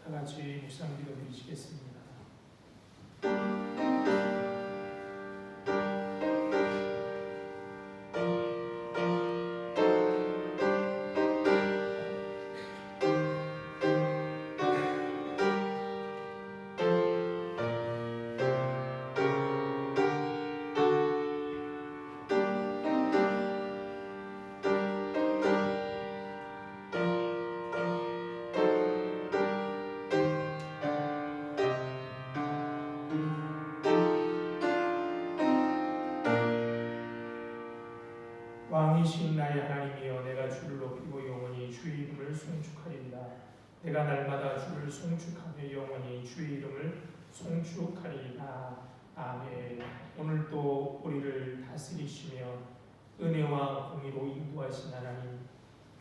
다 같이 묵상 기도드리시겠습니다. 왕이신 나의 하나님이여, 내가 주를 높이고 영원히 주의 이름을 송축하리이다. 내가 날마다 주를 송축하며 영원히 주의 이름을 송축하리이다. 아멘. 오늘도 우리를 다스리시며 은혜와 공의로 인도하신 하나님,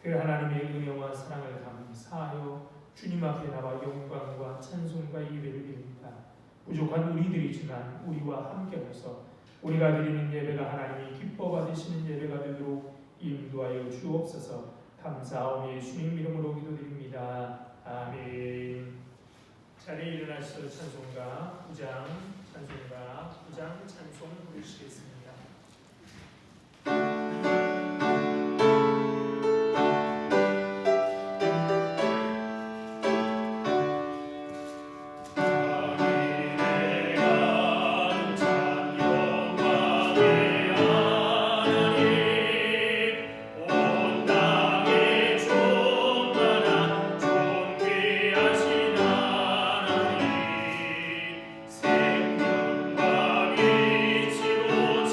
그 하나님의 은혜와 사랑을 감사하여 주님 앞에 나와 영광과 찬송과 예배를 드립니다. 부족한 우리들이지만 우리와 함께하셔서 우리가 드리는 예배가 하나님이 기뻐 받으시는 예배가 되도록 인도하여 주옵소서. 감사하며 예수님 이름으로 기도드립니다. 아멘. 자리에 일어나셔서 찬송가 9장 찬송 부르시겠습니다. 생명과 빛으로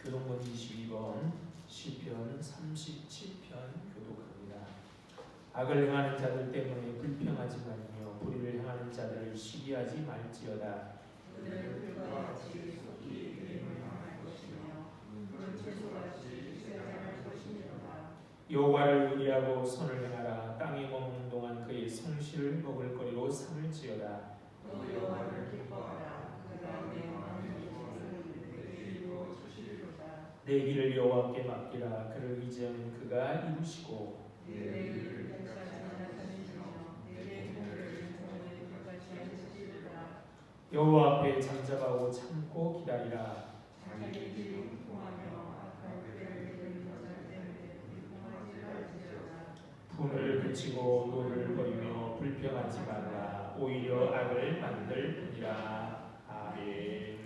교동문 22번 시편 37편 교독합니다. 악을 행하는 자들 때문에 불평하지 말며 불의를 행하는 자들을 시기하지 말지어다. 그들은 불과 같이 속히 이름을 향할 것이며 그 채소같이 세상할 것이니라. 여호와를 의리하고 선을 행하라. 땅에 머무는 동안 그의 성실을 먹을거리로 삼을지어다. 너 여호와를 기뻐하라. 그가 내 많은 것을 내게 이루어 주시리로다. 내 길을 여호와께 맡기라. 그를 의지하면 그가 이루시고 내 길을 평시하지 않으시며 내게 도를 인정하는 끝까지 하시리로다. 여호와 앞에 잠잠하고 참고 기다리라. 자기 길이 풍성하며 악한 꾀를 이루는 자 때문에 불평하지 말지어다. 분을 그치고 노를 버리며 불평하지 말라. 오히려 악을 만들 뿐이라. 아멘.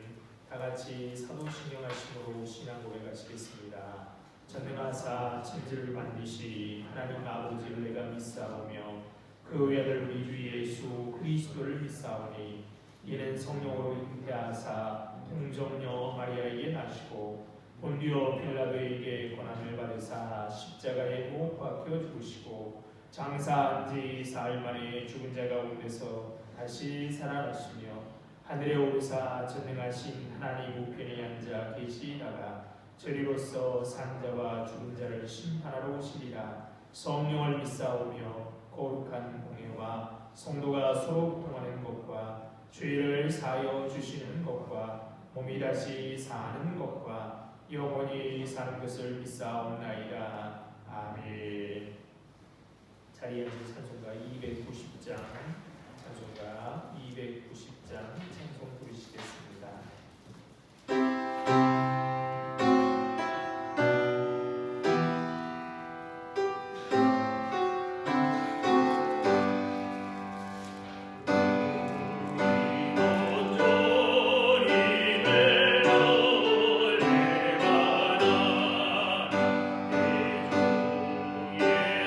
다같이 사도신경하심으로 신앙 고백하시겠습니다. 전능하사 천지를 만드시 하나님 아버지를 내가 믿사오며 그 외아들 우리 주 예수 그리스도를 믿사오니 이는 성령으로 잉태하사 동정녀 마리아에게 나시고 본디오 빌라도에게 고난을 받으사 십자가에 못 박혀 죽으시고 장사한 지 사흘 만에 죽은 자 가운데서 다시 살아나시며 하늘에 오르사 전능하신 하나님 우편에 앉아 계시다가 저리로서 산 자와 죽은 자를 심판하러 오시리라. 성령을 믿사오며 거룩한 공예와 성도가 서로 통하는 것과 죄를 사하여 주시는 것과 몸이 다시 사는 것과 영원히 사는 것을 믿사옵나이다. 아멘. 자리에 앉은 찬송가 290장 찬송가 290장 찬송 부르시겠습니다.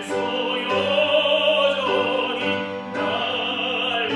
예수 여전히 날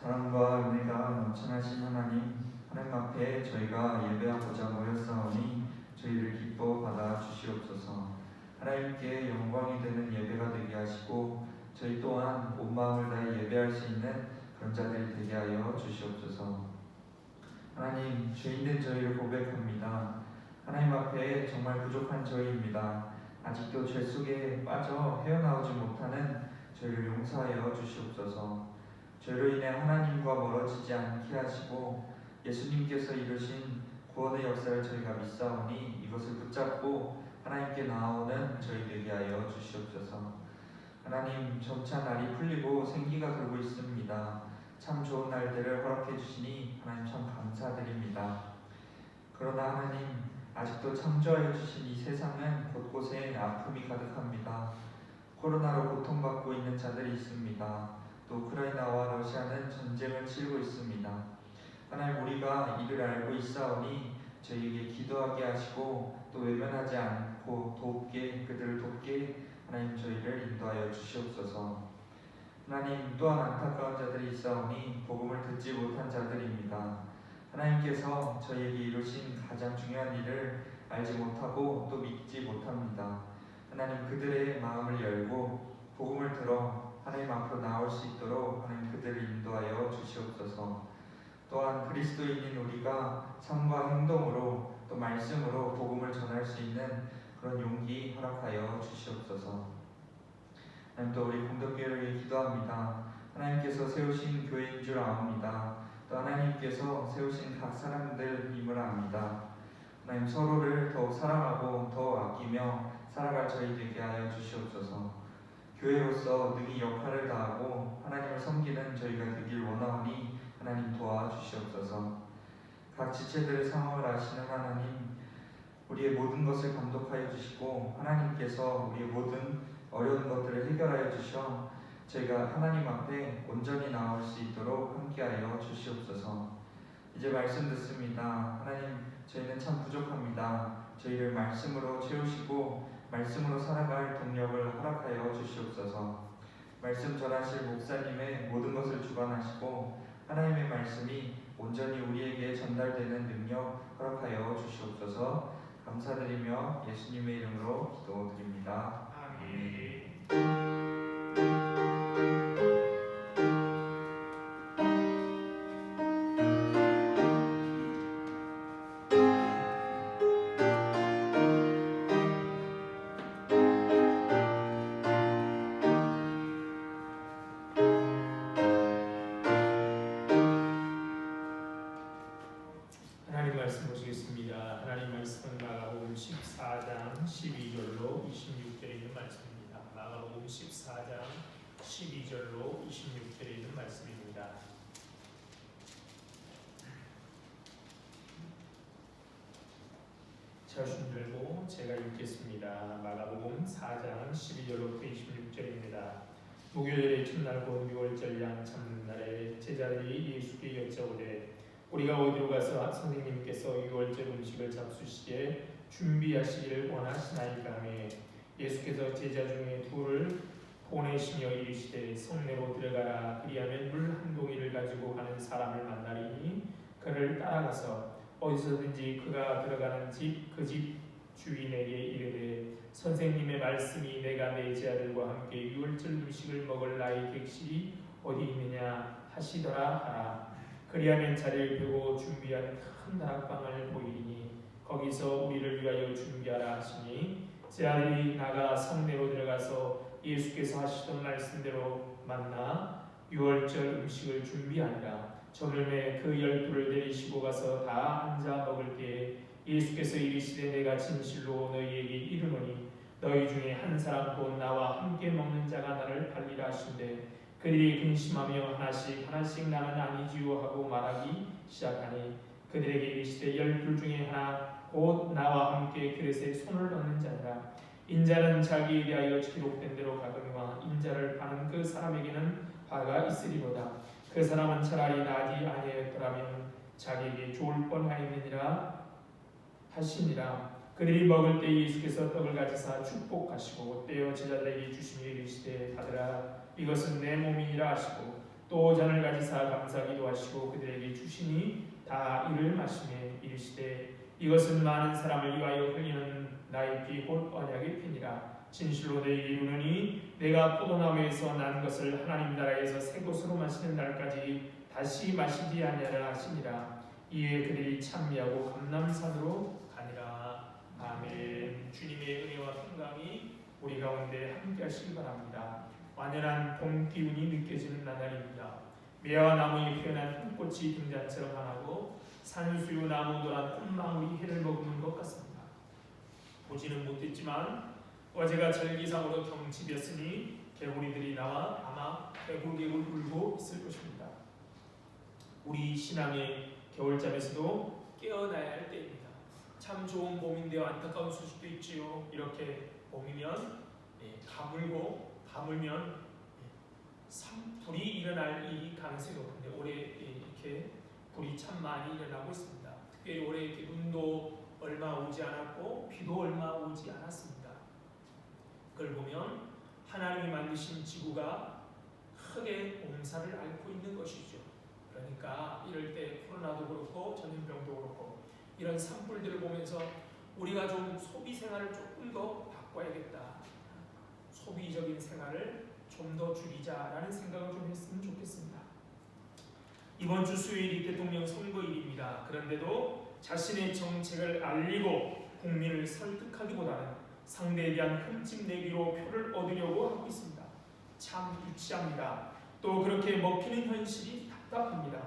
사랑과 은혜가 넘쳐나신 하나님 앞에 저희가 예배하고자 모였사오니 저희를 기뻐 받아 주시옵소서. 하나님께 영광이 되는 예배가 되게 하시고 저희 또한 온 마음을 다해 예배할 수 있는 그런 자들이 되게 하여 주시옵소서. 하나님, 죄인된 저희를 고백합니다. 하나님 앞에 정말 부족한 저희입니다. 아직도 죄 속에 빠져 헤어나오지 못하는 저희를 용서하여 주시옵소서. 죄로 인해 하나님과 멀어지지 않게 하시고 예수님께서 이루신 구원의 역사를 저희가 믿사오니 이것을 붙잡고 하나님께 나아오는 저희 되게 하여 주시옵소서. 하나님, 점차 날이 풀리고 생기가 돌고 있습니다. 참 좋은 날들을 허락해 주시니 하나님 참 감사드립니다. 그러나 하나님, 아직도 창조하여 주신 이 세상은 곳곳에 아픔이 가득합니다. 코로나로 고통받고 있는 자들이 있습니다. 또 우크라이나와 러시아는 전쟁을 치르고 있습니다. 하나님, 우리가 이를 알고 있사오니 저희에게 기도하게 하시고 또 외면하지 않고 그들을 돕게 하나님 저희를 인도하여 주시옵소서. 하나님, 또한 안타까운 자들이 있사오니 복음을 듣지 못한 자들입니다. 하나님께서 저희에게 이루신 가장 중요한 일을 알지 못하고 또 믿지 못합니다. 하나님, 그들의 마음을 열고 복음을 들어 하나님 앞으로 나올 수 있도록 하나님 그들을 인도하여 주시옵소서. 또한 그리스도인인 우리가 삶과 행동으로 또 말씀으로 복음을 전할 수 있는 그런 용기 허락하여 주시옵소서. 하나님, 또 우리 공동교회를 위해 기도합니다. 하나님께서 세우신 교회인 줄 아옵니다. 또 하나님께서 세우신 각 사람들임을 압니다. 하나님, 서로를 더욱 사랑하고 더 아끼며 살아갈 저희 되게 하여 주시옵소서. 교회로서 능히 역할을 다하고 하나님을 섬기는 저희가 되길 원하오니 하나님 도와주시옵소서. 각 지체들의 상황을 아시는 하나님, 우리의 모든 것을 감독하여 주시고 하나님께서 우리의 모든 어려운 것들을 해결하여 주셔 저희가 하나님 앞에 온전히 나올 수 있도록 함께하여 주시옵소서. 이제 말씀 듣습니다. 하나님, 저희는 참 부족합니다. 저희를 말씀으로 채우시고 말씀으로 살아갈 동력을 허락하여 주시옵소서. 말씀 전하실 목사님의 모든 것을 주관하시고 하나님의 말씀이 온전히 우리에게 전달되는 능력 허락하여 주시옵소서. 감사드리며 예수님의 이름으로 기도드립니다. 아멘. 하나님 말씀 보시겠습니다. 하나님 말씀은 마가복음 14장 12절로 26절에 있는 말씀입니다. 마가복음 14장 12절로 26절에 있는 말씀입니다. 자신 들고 제가 읽겠습니다. 마가복음 4장 12절로부터 26절입니다. 목요일의 첫날 곧 6월절 양 잡는 날에 제자들이 예수께 여쭤오되 우리가 어디로 가서 선생님께서 6월절 음식을 잡수시기에 준비하시기를 원하시나이까 하매 예수께서 제자 중에 둘을 보내시며 이르시되 성내로 들어가라. 그리하면 물 한 동이를 가지고 가는 사람을 만나리니 그를 따라가서 어디서든지 그가 들어가는 집 그 집 주인에게 이르되 선생님의 말씀이 내가 내 제자들과 함께 6월절 음식을 먹을 나의 객실이 어디 있느냐 하시더라 하라. 그리하면 자리를 펴고 준비한 큰 다락방을 보이리니 거기서 우리를 위하여 준비하라 하시니 제자들이 나가 성내로 들어가서 예수께서 하시던 말씀대로 만나 6월절 음식을 준비하니라. 저물매 그 12를 내리시고 가서 다 앉아 먹을 때에 예수께서 이르시되 내가 진실로 너희에게 이르노니 너희 중에 한 사람 곧 나와 함께 먹는 자가 나를 팔리라 하신대 그들이 근심하며 하나씩 나는 아니지요 하고 말하기 시작하니 그들에게 이르시되 12 중에 하나 곧 나와 함께 그릇에 손을 넣는 자니라. 인자는 자기에 대하여 기록된 대로 가거니와 인자를 파는 그 사람에게는 화가 있으리로다. 그 사람은 차라리 나지 아니하였더라면 자기에게 좋을 뻔하였느니라 하시니라. 그들이 먹을 때 예수께서 떡을 가지사 축복하시고 떼어 제자들에게 주시니 이르시되 받으라 이것은 내 몸이니라 하시고 또 잔을 가지사 감사기도 하시고 그들에게 주시니 다 이를 마시매 이르시되 이것은 많은 사람을 위하여 흘리는 나의 피 곧 언약의 피니라. 진실로 너희에게 이르노니 내가 포도나무에서 난 것을 하나님 나라에서 새 것으로 마시는 날까지 다시 마시지 아니하라 하시니라. 이에 그들이 찬미하고 감람산으로 가니라. 아멘. 주님의 은혜와 평강이 우리 가운데 함께 하시기 바랍니다. 완연한 봄 기운이 느껴지는 나날입니다. 매화 나무에 피어난 흰꽃이 등잔처럼 하나고 산수유 나무 노란 꽃망울이 해를 머금는 것 같습니다. 보지는 못했지만 어제가 절기상으로 경칩이었으니 개구리들이 나와 아마 개굴개굴 울고 있을 것입니다. 우리 신앙의 겨울잠에서도 깨어나야 할 때입니다. 참 좋은 봄인데요, 안타까운 소식도 있지요. 이렇게 봄이면 가물면 산불이 일어날 이 가능성이 높은데 올해 이렇게 불이 참 많이 일어나고 있습니다. 특별히 올해 이렇게 눈도 얼마 오지 않았고 비도 얼마 오지 않았습니다. 그걸 보면 하나님이 만드신 지구가 크게 몸살을 앓고 있는 것이죠. 그러니까 이럴 때 코로나도 그렇고 전염병도 그렇고 이런 산불들을 보면서 우리가 좀 소비 생활을 조금 더 바꿔야겠다. 소비적인 생활을 좀 더 줄이자라는 생각을 좀 했으면 좋겠습니다. 이번 주 수요일이 대통령 선거일입니다. 그런데도 자신의 정책을 알리고 국민을 설득하기보다는 상대에 대한 흠집 내기로 표를 얻으려고 하고 있습니다. 참 유치합니다. 또 그렇게 먹히는 현실이 답답합니다.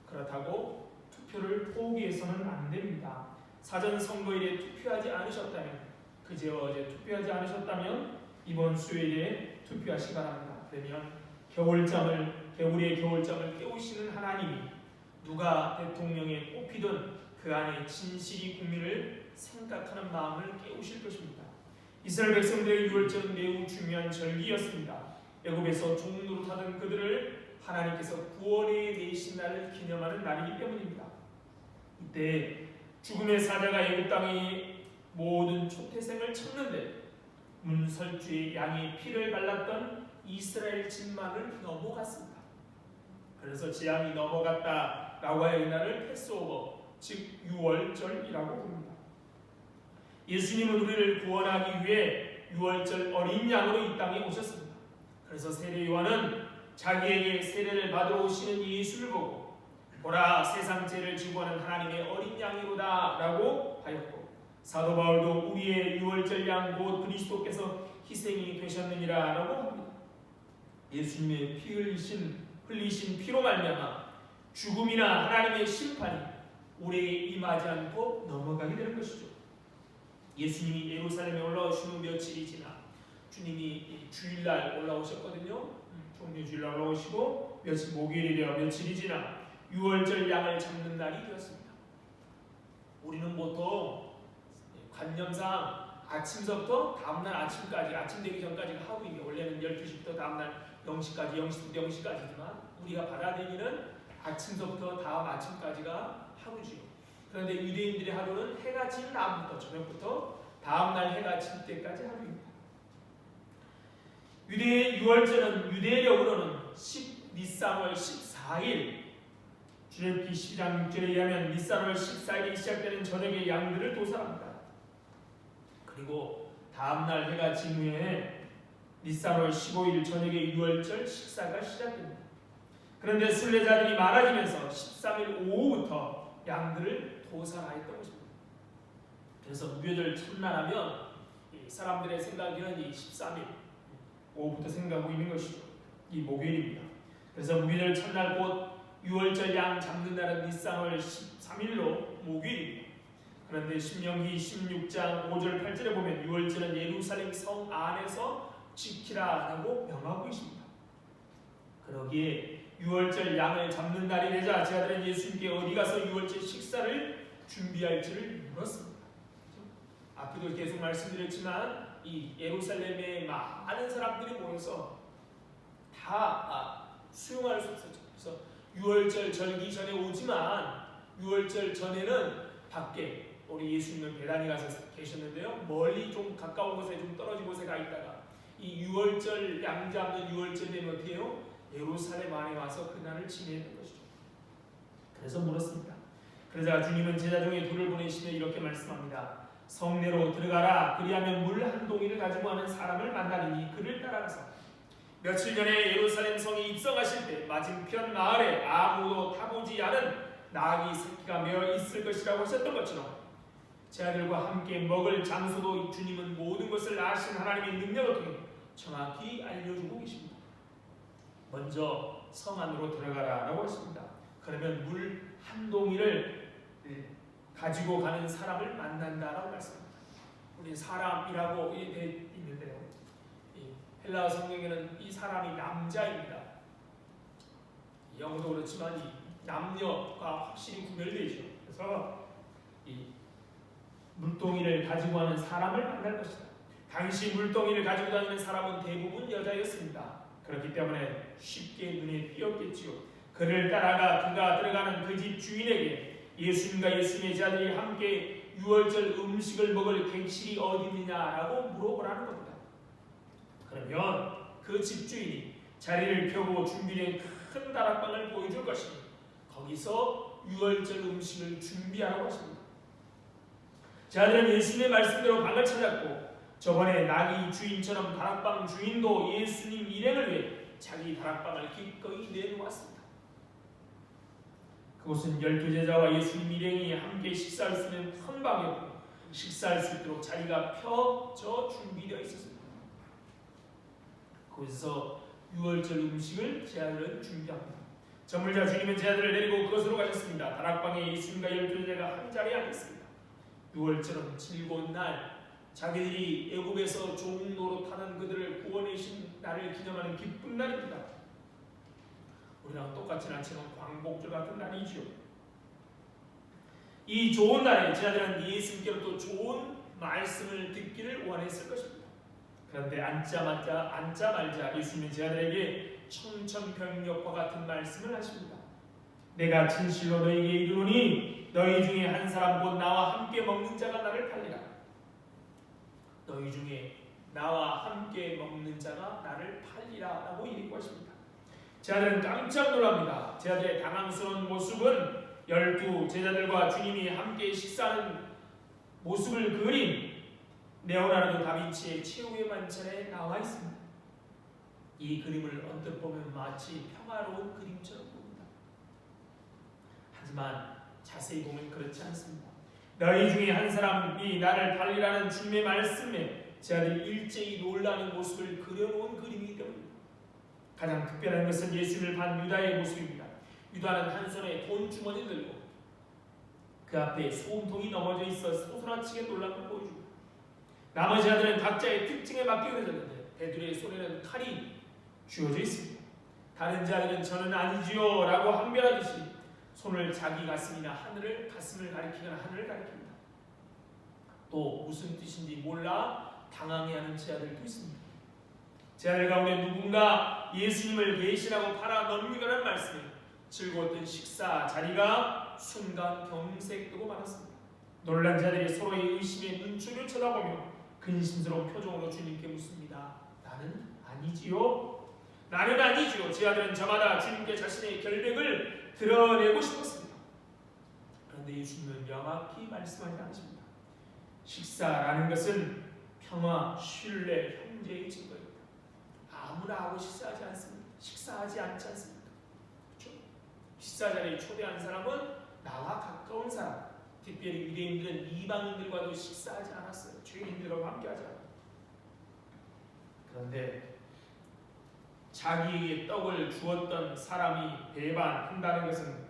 그렇다고 투표를 포기해서는 안 됩니다. 사전 선거일에 투표하지 않으셨다면, 그제 어제 투표하지 않으셨다면 이번 수요일에 투표하시기 바랍니다. 그러면 개구리의 겨울잠을 깨우시는 하나님이 누가 대통령에 뽑히든 그 안에 진실이 국민을 생각하는 마음을 깨우실 것입니다. 이스라엘 백성들의 유월절은 매우 중요한 절기였습니다. 애굽에서 종노릇하던 그들을 하나님께서 구원해 내신 날을 기념하는 날이기 때문입니다. 이때 죽음의 사자가 애굽 땅의 모든 초태생을 쳤는데 문설주의 양의 피를 발랐던 이스라엘 진만을 넘어갔습니다. 그래서 재앙이 넘어갔다라고 하여 이날을 패스오버, 즉 유월절이라고 부릅니다. 예수님은 우리를 구원하기 위해 유월절 어린 양으로 이 땅에 오셨습니다. 그래서 세례 요한은 자기에게 세례를 받으러 오시는 예수를 보고 보라 세상 죄를 지고 하는 하나님의 어린 양이로다 라고 하였고, 사도 바울도 우리의 유월절 양 곧 그리스도께서 희생이 되셨느니라 라고 합니다. 예수님의 피 흘리신 피로 말미암아 죽음이나 하나님의 심판이 우리에게 임하지 않고 넘어가게 되는 것이죠. 예수님이 예루살렘에 올라오신 후 며칠이 지나 주님이 주일날 올라오셨거든요. 종려주일날 올라오시고 목요일이 되어 며칠이 지나 유월절 양을 잡는 날이 되었습니다. 우리는 보통 관념상 아침서부터 다음날 아침까지, 아침 되기 전까지가 하루인데 원래는 12시부터 다음날 0시까지, 0시부터 0시까지지만 우리가 받아들이는 아침서부터 다음 아침까지가 하루지요. 그런데 유대인들의 하루는 해가 진 다음부터, 저녁부터 다음날 해가 질 때까지 하루입니다. 유대의 유월절은 유대력으로는 니산월 14일, 출애굽기 12장 6절에 의하면 니산월 14일이 시작되는 저녁에 양들을 도살합니다. 그리고 다음날 해가 진 후에 니산월 15일 저녁에 유월절 식사가 시작됩니다. 그런데 순례자들이 많아지면서 13일 오후부터 양들을 도살하였던 것입니다. 그래서 무교절 첫날하면 사람들의 생각에는 이 13일 오후부터 생각하고 있는 것이죠. 이 목요일입니다. 그래서 무교절 첫날 곧 유월절 양 잡는 날은 니산월 13일로 목요일입니다. 그런데 신명기 16장 5절 8절에 보면 유월절은 예루살렘 성 안에서 지키라라고 명하고 있습니다. 그러기에 유월절 양을 잡는 날이 되자 제자들은 예수님께 어디 가서 유월절 식사를 준비할지를 물었습니다. 앞에도 계속 말씀드렸지만 이 예루살렘에 많은 사람들이 모여서 다 수용할 수 없었죠. 그래서 유월절 절기 전에 오지만 유월절 전에는 밖에 우리 예수님은 베다니 가서 계셨는데요. 멀리 좀 가까운 곳에 좀 떨어진 곳에 가 있다가 이 유월절 양 잡는 유월절 되면 어떻게 해요? 예루살렘 안에 와서 그날을 지내야 될 것이죠. 그래서 물었습니다. 그러자 주님은 제자 중에 둘을 보내시며 이렇게 말씀합니다. 성내로 들어가라. 그리하면 물 한 동이를 가지고 하는 사람을 만나리니 그를 따라가서 며칠 전에 예루살렘 성에 입성하실 때 맞은편 마을에 아무도 타보지 않은 나귀 새끼가 메어 있을 것이라고 하셨던 것처럼 제 아들과 함께 먹을 장소도 주님은 모든 것을 아신 하나님의 능력을 통해 정확히 알려주고 계십니다. 먼저 성 안으로 들어가라라고 했습니다. 그러면 물 한 동이를 가지고 가는 사람을 만난다라고 말씀합니다. 우리 사람이라고 되어 있는데요. 헬라어 성경에는 이 사람이 남자입니다. 영어도 그렇지만 이 남녀가 확실히 구별되죠. 그래서 이 물동이를 가지고 가는 사람을 만날 것이다. 당시 물동이를 가지고 다니는 사람은 대부분 여자였습니다. 그렇기 때문에 쉽게 눈에 띄었겠지요. 그를 따라가 그가 들어가는 그 집 주인에게 예수님과 예수님의 제자들이 함께 유월절 음식을 먹을 객실이 어디 있느냐라고 물어보라는 겁니다. 그러면 그 집주인이 자리를 펴고 준비된 큰 다락방을 보여줄 것이니 거기서 유월절 음식을 준비하라고 하십니다. 제자들은 예수님의 말씀대로 방을 찾았고 저번에 나귀 주인처럼 다락방 주인도 예수님 일행을 위해 자기 다락방을 기꺼이 내놓았습니다. 그곳은 12제자와 예수님 일행이 함께 식사할 수 있는 큰 방이었고 식사할 수 있도록 자리가 펴져 준비되어 있었습니다. 거기서 유월절 음식을 제자들은 준비합니다. 전물자 주님은 제자들을 데리고 그것으로 가셨습니다. 다락방에 예수님과 12제자가 한 자리에 앉았습니다. 유월절은 즐거운 날, 자기들이 애굽에서 종 노릇하는 그들을 구원해신 날을 기념하는 기쁜 날입니다. 우리랑 똑같지는 않지만 광복절 같은 날이죠. 이 좋은 날에 제자들은 예수님께로부터 좋은 말씀을 듣기를 원했을 것입니다. 그런데 앉자마자 예수님은 제자들에게 청천벽력과 같은 말씀을 하십니다. 내가 진실로 너희에게 이르노니 너희 중에 한 사람 곧 나와 함께 먹는 자가 나를 팔리라. 너희 중에 나와 함께 먹는 자가 나를 팔리라 라고 얘기하십니다. 제자들은 깜짝 놀랍니다. 제자들의 당황스러운 모습은 12제자들과 주님이 함께 식사하는 모습을 그린 레오나르도 다빈치의 최후의 만찬에 나와 있습니다. 이 그림을 언뜻 보면 마치 평화로운 그림처럼 보입니다. 하지만 자세히 보면 그렇지 않습니다. 너희 중에 한 사람이 나를 팔리라는 주님의 말씀에 제자들이 일제히 놀라는 모습을 그려놓은 그림이기 때문입니다. 가장 특별한 것은 예수님을 반 유다의 모습입니다. 유다는 한 손에 돈 주머니를 들고 그 앞에 소금통이 넘어져 있어 소스라치게 놀란 걸 보여줍니다. 나머지 자들은 각자의 특징에 맞게 그려졌는데 베드로의 손에는 칼이 쥐어져 있습니다. 다른 자들은 저는 아니지요 라고 항변하듯이 손을 자기 가슴을 가리키거나 하늘을 가리킵니다. 또 무슨 뜻인지 몰라 당황해하는 제자들도 있습니다. 제자들 가운데 누군가 예수님을 배신하고 팔아 넘기려는 말씀에 즐거웠던 식사 자리가 순간 경색되고 말았습니다. 놀란 자들이 서로의 의심의 눈초리를 쳐다보며 근심스러운 표정으로 주님께 묻습니다. 나는 아니지요? 나는 아니지요. 제자들은 저마다 주님께 자신의 결백을 드러내고 싶었습니다. 그런데 예수님은 명확히 말씀하지 않으십니다. 식사라는 것은 평화, 신뢰, 형제의 증거입니다. 아무나 하고 식사하지 않지 않습니까? 그렇죠? 식사 자리에 초대한 사람은 나와 가까운 사람, 특별히 유대인들은 이방인들과도 식사하지 않았어요. 죄인들과 함께하지 않았어요. 그런데 자기에게 떡을 주었던 사람이 배반한다는 것은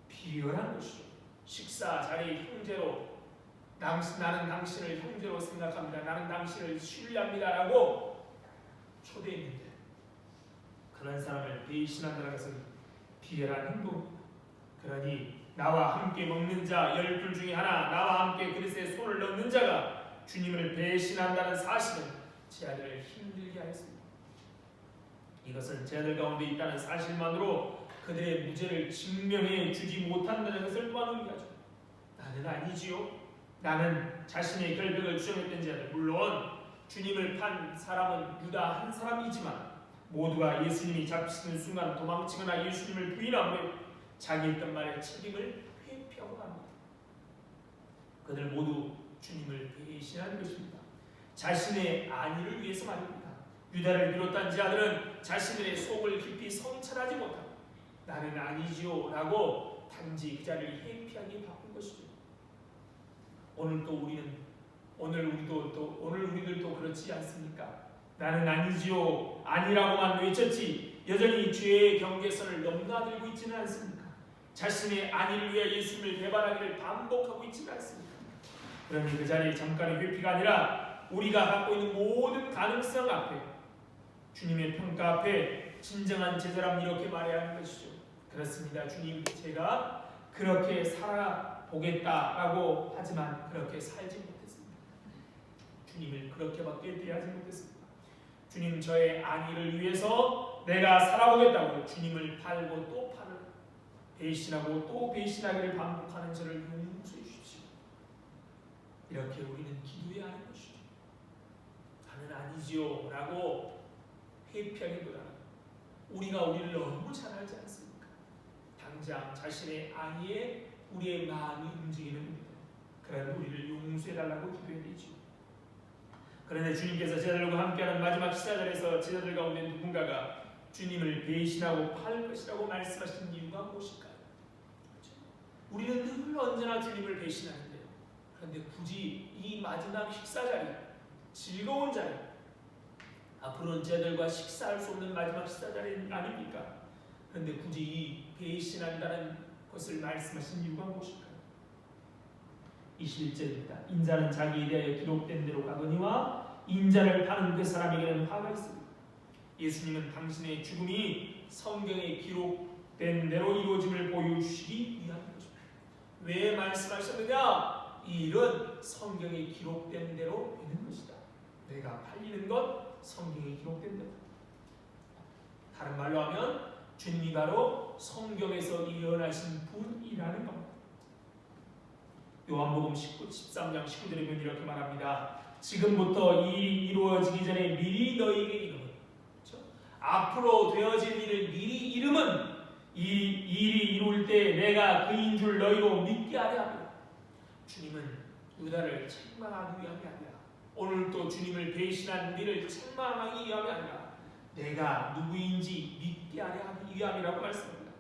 비열한 것이죠. 식사 자리의 형제로 나는 당신을 형제로 생각합니다. 나는 당신을 신뢰합니다 라고 초대했는데 그런 사람을 배신한다는 것은 비열한 행동입니다. 그러니 나와 함께 먹는 자 12 중에 하나, 나와 함께 그릇에 손을 넣는 자가 주님을 배신한다는 사실은 제자들을 힘들게 하였습니다. 이것은 제자들 가운데 있다는 사실만으로 그들의 무죄를 증명해 주지 못한다는 것을 또한 의미하죠. 나는 아니지요. 나는 자신의 결백을 주장했던 자들, 물론 주님을 판 사람은 유다 한 사람이지만 모두가 예수님이 잡히는 순간 도망치거나 예수님을 부인하며 자기 했던 말에 책임을 회피하고 갑니다. 그들 모두 주님을 배신하는 것입니다. 자신의 안위를 위해서 말입니다. 유다를 비롯한 자들은 자신의 속을 깊이 성찰하지 못하고 나는 아니지요 라고 단지 그 자리를 회피하기 바쁜 것이죠. 오늘 우리들도 그렇지 않습니까? 나는 아니지요, 아니라고만 외쳤지 여전히 죄의 경계선을 넘나들고 있지는 않습니까? 자신의 안위를 위해 예수님을 배반하기를 반복하고 있지는 않습니까? 그러니 그 자리에 잠깐의 회피가 아니라 우리가 갖고 있는 모든 가능성 앞에, 주님의 평가 앞에 진정한 제자라면 이렇게 말해야 하는 것이죠. 그렇습니다. 주님, 제가 그렇게 살아보겠다라고 하지만 그렇게 살지 못했습니다. 주님을 그렇게밖에 대하지 못했습니다. 주님, 저의 안위를 위해서 내가 살아보겠다고 주님을 팔고 또 파는, 배신하고 또 배신하기를 반복하는 저를 용서해 주십시오. 이렇게 우리는 기도해야 하는 것이죠. 나는 아니지요 라고 회피하기보다 우리가 우리를 너무 잘 알지 않습니까? 당장 자신의 안위에 우리의 마음이 움직이는 우리들, 그런 우리를 용서해달라고 기도해야 되죠. 그런데 주님께서 제자들과 함께하는 마지막 식사자리에서 제자들 가운데 누군가가 주님을 배신하고 팔 것이라고 말씀하신 이유가 무엇일까요? 그렇죠? 우리는 늘 언제나 주님을 배신하는데요. 그런데 굳이 이 마지막 식사자리, 즐거운 자리, 앞으로는 제자들과 식사할 수 없는 마지막 식사자리 아닙니까? 그런데 굳이 이 배신한다는 것을 말씀하신 이유가 무엇일까요? 21절입니다. 인자는 자기에 대하여 기록된 대로 가거니와 인자를 파는 그 사람에게는 화가 있습니다. 예수님은 당신의 죽음이 성경에 기록된 대로 이루어짐을 보여주시기 위한 것입니다. 왜 말씀하셨느냐? 이 일은 성경에 기록된 대로 되는 것이다. 내가 팔리는 것 성경에 기록된 대로. 다른 말로 하면 주님이 바로 성경에서 예언하신 분이라는 겁니다. 요한복음 13장 19절에 보면 이렇게 말합니다. 지금부터 이 일이 이루어지기 전에 미리 너희에게 이름은, 그렇죠? 앞으로 되어질 일을 미리 이름은 이 일이 이루어질 때 내가 그인 줄 너희로 믿게 하려 합니다. 주님은 유다를 책망하기 위함이 아니라, 오늘도 주님을 배신한 우리를 책망하기 위함이 아니라 내가 누구인지 믿게 하려 하기 위함이라고 말씀합니다.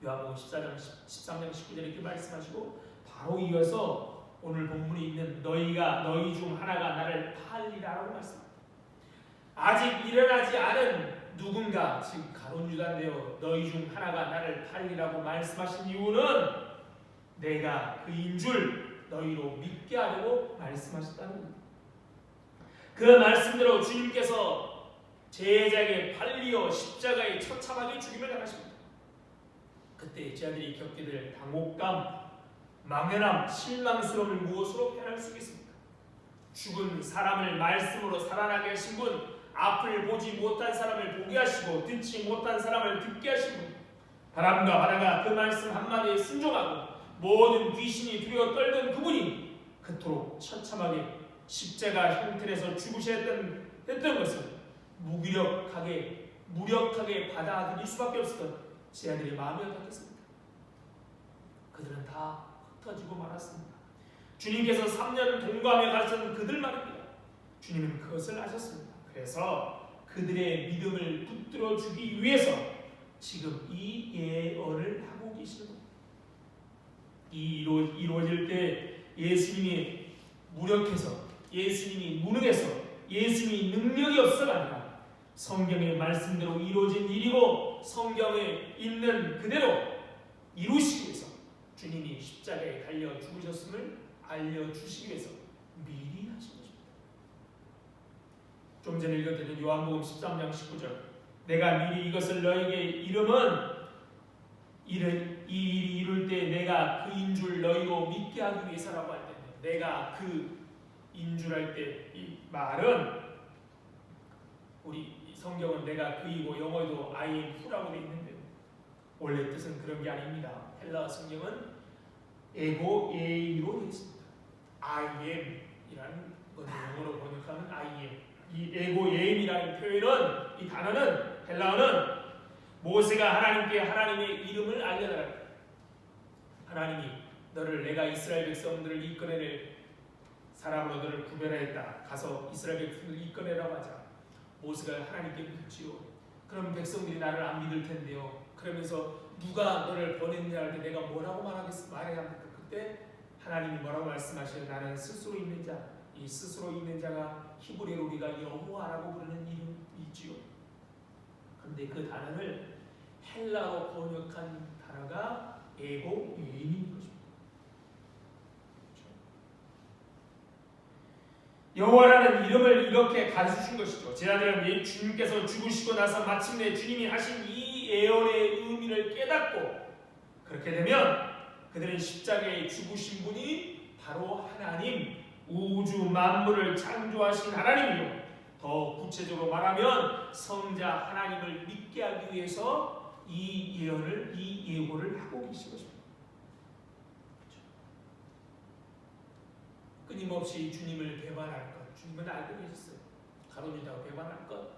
요한복음 13장 19절에 이렇게 말씀하시고 바로 이어서 오늘 본문에 있는 너희 중 하나가 나를 팔리라고 말씀합니다. 아직 일어나지 않은 누군가, 즉 가룟 유다인데요, 너희 중 하나가 나를 팔리라고 말씀하신 이유는 내가 그인 줄 너희로 믿게 하려고 말씀하셨다는 겁니다. 그 말씀대로 주님께서 제자에게 팔리어 십자가에 처참하게 죽임을 당하십니다. 그때 제자들이 겪게 될 당혹감, 망연함, 실망스러움을 무엇으로 표현할 수 있겠습니까? 죽은 사람을 말씀으로 살아나게 하신 분, 앞을 보지 못한 사람을 보게 하시고 듣지 못한 사람을 듣게 하시고, 바람과 바다가 그 말씀 한마디에 순종하고 모든 귀신이 두려워 떨던 그분이 그토록 처참하게 십자가 형틀에서 죽으셔야 했던 것을 무력하게 받아들일 수밖에 없었던 제자들의 마음이 어떻겠습니까? 그들은 다 흩어지고 말았습니다. 주님께서 3년 동감에 가르쳤던 그들 말입니다. 주님은 그것을 아셨습니다. 그래서 그들의 믿음을 붙들어 주기 위해서 지금 이 예언을 하고 계시는 겁니다. 이루어질 때 예수님이 무력해서, 예수님이 무능해서, 예수님이 능력이 없어가 아니라 성경의 말씀대로 이루어진 일이고 성경에 있는 그대로 이루시기 위해서 주님이 십자가에 달려 죽으셨음을 알려주시기 위해서 미리 하신 것입니다. 좀 전에 읽었던 요한복음 13장 19절, 내가 미리 이것을 너에게 이름은 이 일이 이룰 때 내가 그인 줄 너희로 믿게 하기 위해서라고 할 때, 내가 그인 줄 할 때 이 말은, 우리 성경은 내가 그이고 영어에도 I am who라고 되어 있는데 원래 뜻은 그런 게 아닙니다. 헬라어 성경은 에고 에임으로 되어 있습니다. I am 이라는 것을 영어로 번역하면 I am. 이 에고 에임이라는 표현은 이 단어는 헬라어는 모세가 하나님께 하나님의 이름을 알려달라. 하나님이 너를 내가 이스라엘 백성들을 이끌어낼 사람으로 너를 구별하였다. 가서 이스라엘 백성들을 이끌어내라고 하자. 모세가 하나님께 묻지요. 그럼 백성들이 나를 안 믿을 텐데요. 그러면서 누가 너를 보냈냐 할 때 내가 뭐라고 말해야 합니까? 그때 하나님이 뭐라고 말씀하셔요? 나는 스스로 있는 자. 이 스스로 있는 자가 히브리어로 우리가 여호와라고 부르는 이름이지요. 그런데 그 단어를 헬라어 번역한 단어가 에고 유인인 것입니다. 여호와라는 이름을 이렇게 가르치신 것이죠. 제자들은 주님께서 죽으시고 나서 마침내 주님이 하신 이 예언의 의미를 깨닫고 그렇게 되면 그들은 십자가에 죽으신 분이 바로 하나님, 우주 만물을 창조하신 하나님이요. 더 구체적으로 말하면 성자 하나님을 믿게 하기 위해서 이 예언을, 이 예고를 하고 계신 것입니다. 끊임없이 주님을 배반할 것, 주님은 알고 계셨어요. 가룟 유다가 배반할 것,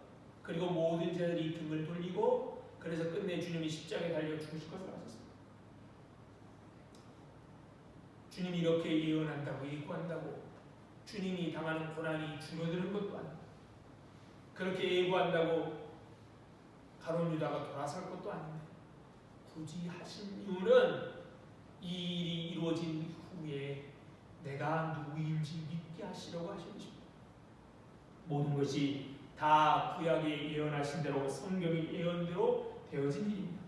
그리고 모든 자들이 등을 돌리고 그래서 끝내 주님이 십자가에 달려 죽으실 것을 아셨습니다. 주님이 이렇게 예언한다고 예고한다고 주님이 당하는 고난이 줄어드는 것도 아니고 그렇게 예고한다고 가룟 유다가 돌아설 것도 아닌데 굳이 하신 이유는 이 일이 이루어진 후에 내가 누구인지 믿게 하시려고 하신 것입니다. 모든 것이 다 구약에 예언하신 대로 성경의 예언대로 되어진 일입니다.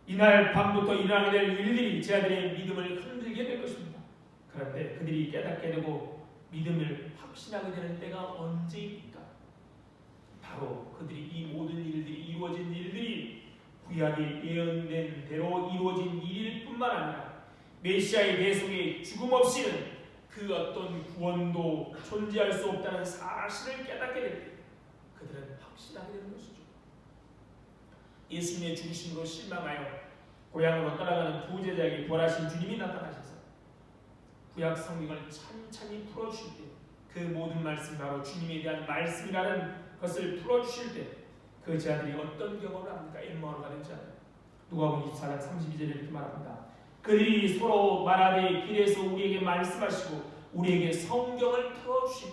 이날 밤부터 일어나게 될 일들이 제자들의 믿음을 흔들게 될 것입니다. 그런데 그들이 깨닫게 되고 믿음을 확신하게 되는 때가 언제입니까? 바로 그들이 이 모든 일들이 이루어진 일들이 구약에 예언된 대로 이루어진 일일 뿐만 아니라 메시아의 대속에 죽음 없이는 그 어떤 구원도 존재할 수 없다는 사실을 깨닫게 될 때 그들은 확신하게 되는 것이죠. 예수님의 죽으심으로 실망하여 고향으로 떠나가는 두 제자에게 부활하신 주님이 나타나셔서 구약 성경을 찬찬히 풀어주실 때 그 모든 말씀 바로 주님에 대한 말씀이라는 것을 풀어주실 때 그 제자들이 어떤 경험을 합니까? 엠마오로 가는 자들. 누가복음 24장 32절에 이렇게 말합니다. 그들이 서로 말하되 길에서 우리에게 말씀하시고 우리에게 성경을 풀어주실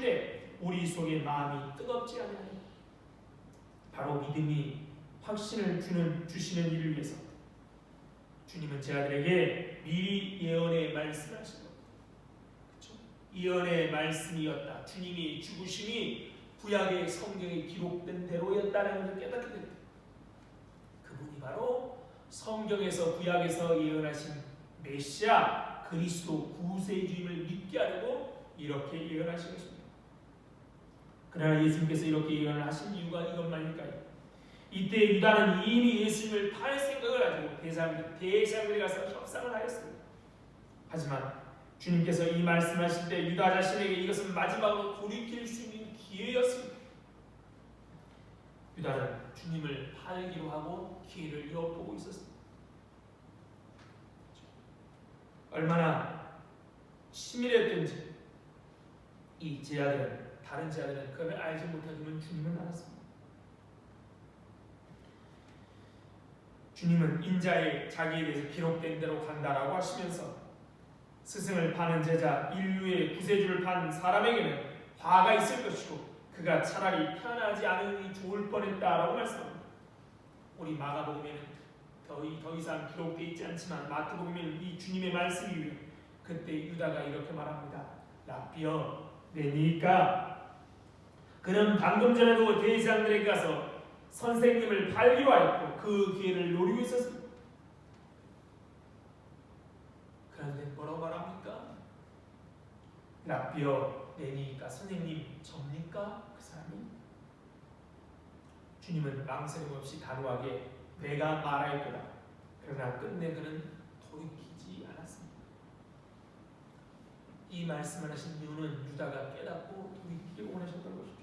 때 우리 속에 마음이 뜨겁지 않으니 바로 믿음이 확신을 주시는 일을 위해서 주님은 제자들에게 미리 예언의 말씀을 하신 겁니다. 그렇죠? 예언의 말씀이었다. 주님이 죽으심이 구약의 성경에 기록된 대로였다는 것을 깨닫게 됩니다. 그분이 바로 성경에서 구약에서 예언하신 메시아 그리스도 구세주임을 믿게 하려고 이렇게 예언하신 것입니다. 그러나 예수님께서 이렇게 예언을 하신 이유가 이것만일까요? 이때 유다는 이미 예수님을 팔 생각을 가지고 대사람들이 가서 협상을 하였습니다. 하지만 주님께서 이 말씀하실 때 유다 자신에게 이것은 마지막으로 돌이킬 수 있는 기회였습니다. 유다는 주님을 팔기로 하고 기회를 엿보고 있었습니다. 얼마나 치밀했던지 이 제자들은 다른 제자들은 그걸 알지 못하지만 주님은 알았습니다. 주님은 인자의 자기에 대해서 기록된 대로 간다라고 하시면서 스승을 파는 제자, 인류의 구세주를 판 사람에게는 화가 있을 것이고 그가 차라리 태어나지 않으니 좋을 뻔했다라고 말씀합니다. 우리 마가복음에는 더 이상 기록되어 있지 않지만 마태복음에는 이 주님의 말씀이 위해 그때 유다가 이렇게 말합니다. 라비어 내니까 그는 방금 전에도 대제사장들에게 가서 선생님을 팔기로 하였고 그 기회를 노리고 있었습니다. 그런데 뭐라고 말합니까? 라비어 내니까 선생님 접니까? 그 사람이? 주님은 망설임 없이 단호하게 내가 말할 거다. 그러나 끝내 그는 돌이키지 않았습니다. 이 말씀을 하신 이유는 유다가 깨닫고 돌이키길 원하셨던 것이죠.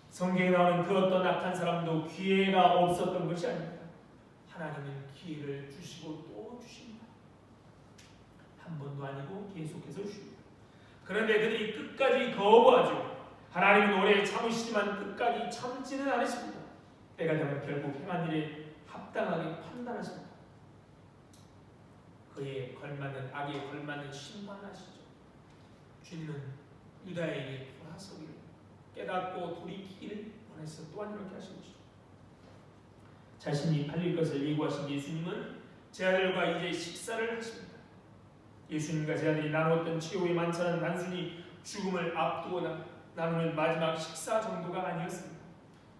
성경에 나오는 그 어떤 악한 사람도 기회가 없었던 것이 아닙니다. 하나님은 기회를 주시고 또 주십니다. 한 번도 아니고 계속해서 주십니다. 그런데 그들이 끝까지 거부하죠. 하나님은 오래 참으시지만 끝까지 참지는 않으십니다. 때가 되면 결국 행한 일에 합당하게 판단하십니다. 그에 걸맞는 악에 걸맞는 심판하시죠. 주님은 유다에게 돌아서기를 깨닫고 돌이키기를 원해서 또한 이렇게 하신 것이죠. 자신이 팔릴 것을 예고하신 예수님은 제 아들과 이제 식사를 하십니다. 예수님과 제 아들이 나누었던 최후의 만찬은 단순히 죽음을 앞두고 나누는 마지막 식사 정도가 아니었습니다.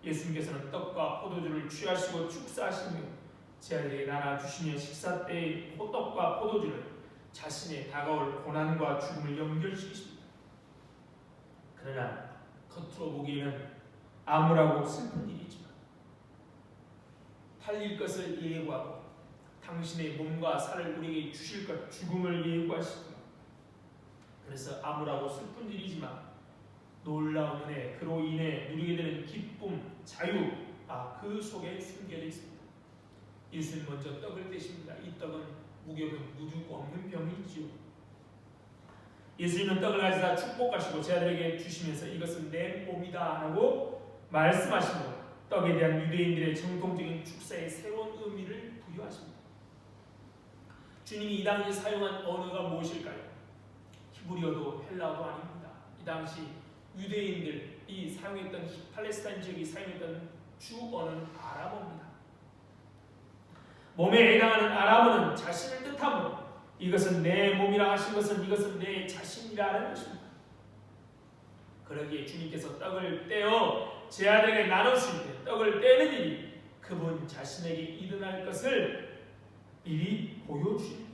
예수님께서는 떡과 포도주를 취하시고 축사하신 후 제 아들에게 나눠주시며 식사 때의 떡과 포도주를 자신의 다가올 고난과 죽음을 연결시키십니다. 그러나 겉으로 보기에는 암울하고 슬픈 일이지만 팔릴 것을 예고하고 당신의 몸과 살을 우리에게 주실 것, 죽음을 예고하시고, 그래서 암울하고 슬픈 일이지만 놀라운 은혜, 그로 인해 누리게 되는 기쁨, 자유, 그 속에 숨겨져 있습니다. 예수님 먼저 떡을 떼십니다. 이 떡은 무교병, 무주고 없는 병이지요. 예수님은 떡을 가지다 축복하시고 제 아들에게 주시면서 이것은 내 몸이다 라고 말씀하시고 떡에 대한 유대인들의 정통적인 축사의 새로운 의미를 부여하십니다. 주님이 이 당시 사용한 언어가 무엇일까요? 히브리어도 헬라어도 아닙니다. 이 당시 유대인들이 사용했던 팔레스타인 지역이 사용했던 주 언어는 아람어입니다. 몸에 해당하는 아람어는 자신을 뜻하므로 이것은 내 몸이라 하신 것은 이것은 내 자신이라는 것입니다. 그러기에 주님께서 떡을 떼어 제 아들에게 나눠주실 때 떡을 떼는 일이 그분 자신에게 일어날 것을 미리 보여주십니다.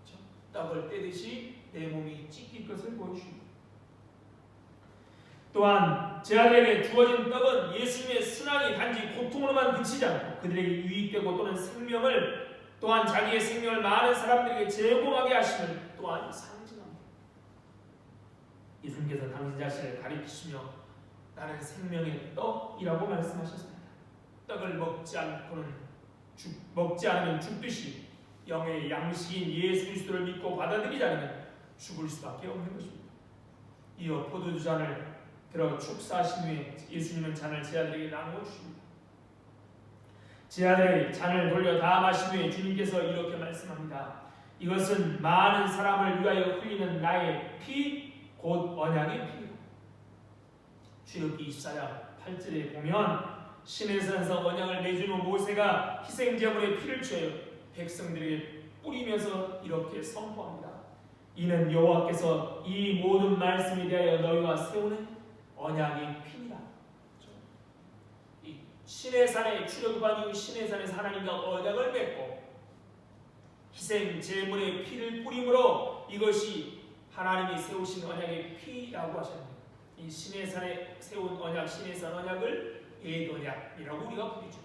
그렇죠? 떡을 떼듯이 내 몸이 찢길 것을 보여주십니다. 또한 제 아들에게 주어진 떡은 예수님의 순환이 단지 고통으로만 그치지 않고 그들에게 유익되고 또는 생명을 또한 자기의 생명을 많은 사람들에게 제공하게 하심을 또한 상징합니다. 예수님께서 당신 자신을 가리키시며 나는 생명의 떡이라고 말씀하셨습니다. 떡을 먹지 않으면 죽듯이 영의 양식인 예수 그리스도를 믿고 받아들이지 않으면 죽을 수밖에 없는 것입니다. 이어 포도주 잔을 들어 축사하신 후에 예수님은 잔을 제 아들에게 나누어 주십니다. 제 아들이 잔을 돌려 다 마신 후에 주님께서 이렇게 말씀합니다. 이것은 많은 사람을 위하여 흘리는 나의 피, 곧 언약의 피입니다. 출애굽기 24장 8절에 보면 신의 산에서 언약을 맺은 후 모세가 희생제물의 피를 취하여 백성들에게 뿌리면서 이렇게 선포합니다. 이는 여호와께서 이 모든 말씀에 대하여 너희와 세우는 언약의 피니라. 이 신의 산에 출애굽한 이후 신의 산에서 하나님과 언약을 맺고 희생 제물의 피를 뿌림으로 이것이 하나님이 세우신 언약의 피라고 하셨습니다. 이 신의 산에 세운 언약, 신의 산 언약을 옛 언약이라고 우리가 부르죠.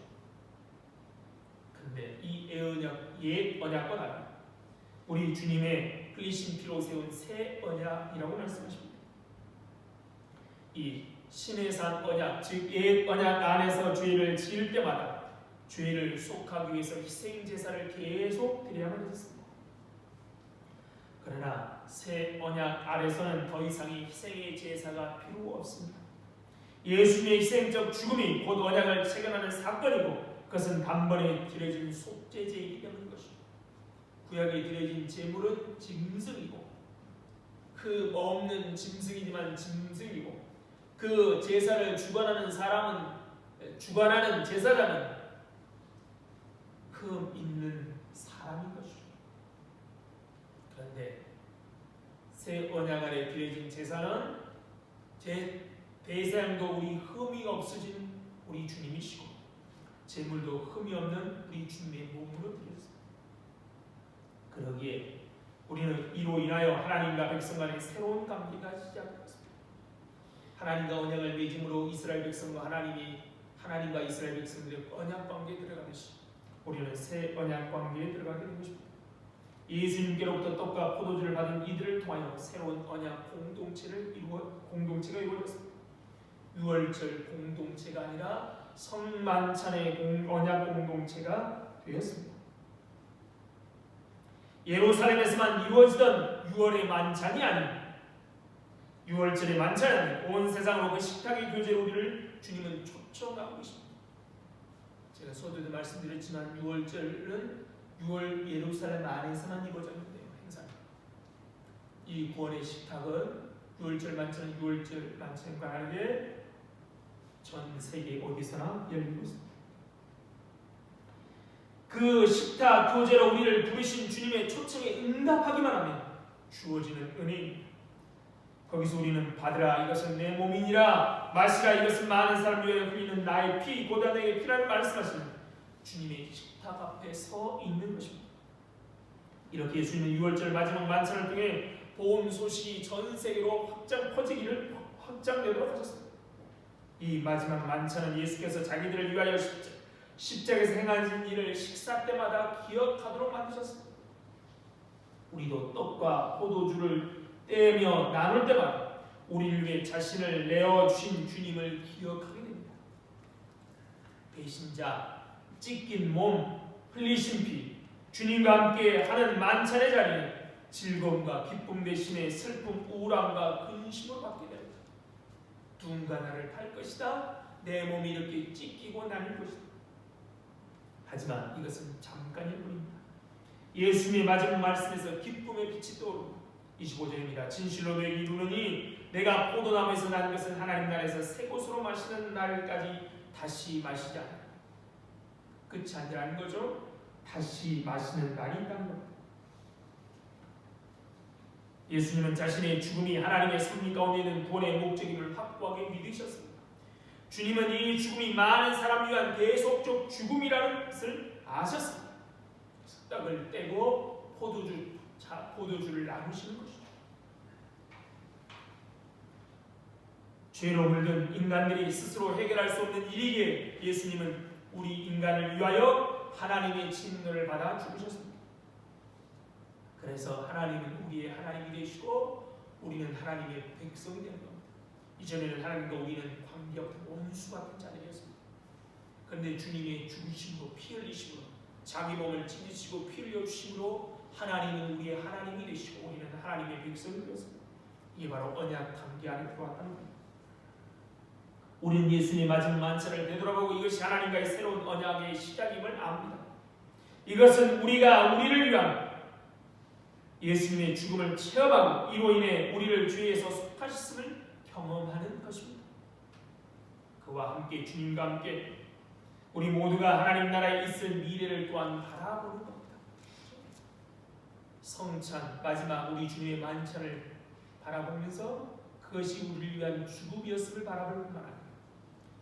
근데 이 옛 언약과 달리 우리 주님의 흘리신 피로 세운 새 언약이라고 말씀하십니다. 이 신의 산 언약, 즉 옛 언약 안에서 죄를 지을 때마다 죄를 속하기 위해서 희생 제사를 계속 드려야만 했습니다. 그러나 새 언약 아래서는 더 이상의 희생의 제사가 필요 없습니다. 예수님의 희생적 죽음이 곧 언약을 체결하는 사건이고 그것은 단번에 드려진 속죄제이기 때문인 것입니다. 구약에 드려진 제물은 짐승이고 그 없는 짐승이지만 짐승이고 그 제사를 주관하는 제사장은 흠 있는 사람인 것이죠. 그런데 새 언약 아래 드려진 제사는 대상도 우리 흠이 없어진 우리 주님이시고 제물도 흠이 없는 우리 주님의 몸으로 드렸습니다. 그러기에 우리는 이로 인하여 하나님과 백성 간의 새로운 관계가 시작되었습니다. 하나님과 언약을 맺음으로 이스라엘 백성과 하나님과 이스라엘 백성들의 언약 관계에 들어가듯이 우리는 새 언약 관계에 들어가게 된 것입니다. 예수님께로부터 떡과 포도주를 받은 이들을 통하여 새로운 언약 공동체가 이루어졌습니다. 유월절 공동체가 아니라 성만찬의 언약 공동체가 되었습니다. 예루살렘에서만 이루어지던 유월의 만찬이 아닌 유월절의 만찬은 온 세상으로 그 식탁의 교제로 우리를 주님은 초청하고 계십니다. 제가 서두에도 말씀드렸지만 유월절은 6월 예루살렘 안에서만 이루어졌는데요. 행사. 이 구원의 식탁은 유월절 만찬은 유월절 만찬과 다르게 전 세계 어디서나 열리고 있습니다. 그 식탁 교제로 우리를 부르신 주님의 초청에 응답하기만 하면 주어지는 은혜입니다. 거기서 우리는 받으라 이것은 내 몸이니라, 마시라 이것은 많은 사람 위하여 흘리는 나의 피 곧 너의 피라는 말씀하시는 주님의 식탁 앞에 서 있는 것입니다. 이렇게 예수님은 유월절 마지막 만찬을 통해 복음 소식이 전 세계로 확장되도록 하셨습니다. 이 마지막 만찬은 예수께서 자기들을 위하여 십자가에서 행하신 일을 식사 때마다 기억하도록 만드셨습니다. 우리도 떡과 포도주를 떼며 나눌 때마다 우리를 위해 자신을 내어주신 주님을 기억하게 됩니다. 배신자, 찢긴 몸, 흘리신 피, 주님과 함께 하는 만찬의 자리에 즐거움과 기쁨 대신에 슬픔, 우울함과 근심을 받게 됩니다. 누군가 나를 팔 것이다. 내 몸이 이렇게 찢기고 나눌 것이다. 하지만 이것은 잠깐일 뿐입니다. 예수님의 마지막 말씀에서 기쁨의 빛이 떠오릅니다. 25절입니다. 진실로 너에게 이르노니 내가 포도나무에서 난 것은 하나님 나라에서 새 곳으로 마시는 날까지 다시 마시지 않는다. 끝이 아니라는 거죠. 다시 마시는 날이 있다는 겁니다. 예수님은 자신의 죽음이 하나님의 섭리 가운데 있는 구원의 목적임을 확고하게 믿으셨습니다. 주님은 이 죽음이 많은 사람 위한 계속적 죽음이라는 것을 아셨습니다. 떡을 떼고 포도주를 나누시는 것이죠. 죄로 물든 인간들이 스스로 해결할 수 없는 일이기에 예수님은 우리 인간을 위하여 하나님의 진노를 받아 죽으셨습니다. 그래서 하나님은 우리의 하나님이 되시고 우리는 하나님의 백성이 되는 겁니다. 이전에는 하나님과 우리는 관계없던 원수 같은 자들이었습니다. 그런데 주님의 죽으심으로 피 흘리심으로 자기 몸을 찢으시고 피 흘려주심으로 하나님은 우리의 하나님이 되시고 우리는 하나님의 백성이 되었습니다. 이게 바로 언약 관계 안에 들어왔다는 겁니다. 우리는 예수님의 마지막 만찬을 되돌아보고 이것이 하나님과의 새로운 언약의 시작임을 압니다. 이것은 우리가 우리를 위한 예수님의 죽음을 체험하고 이로 인해 우리를 죄에서 속하셨음을 경험하는 것입니다. 그와 함께 주님과 함께 우리 모두가 하나님 나라에 있을 미래를 또한 바라보는 겁니다. 성찬 마지막 우리 주님의 만찬을 바라보면서 그것이 우리를 위한 죽음이었음을 바라볼 뿐만 아니라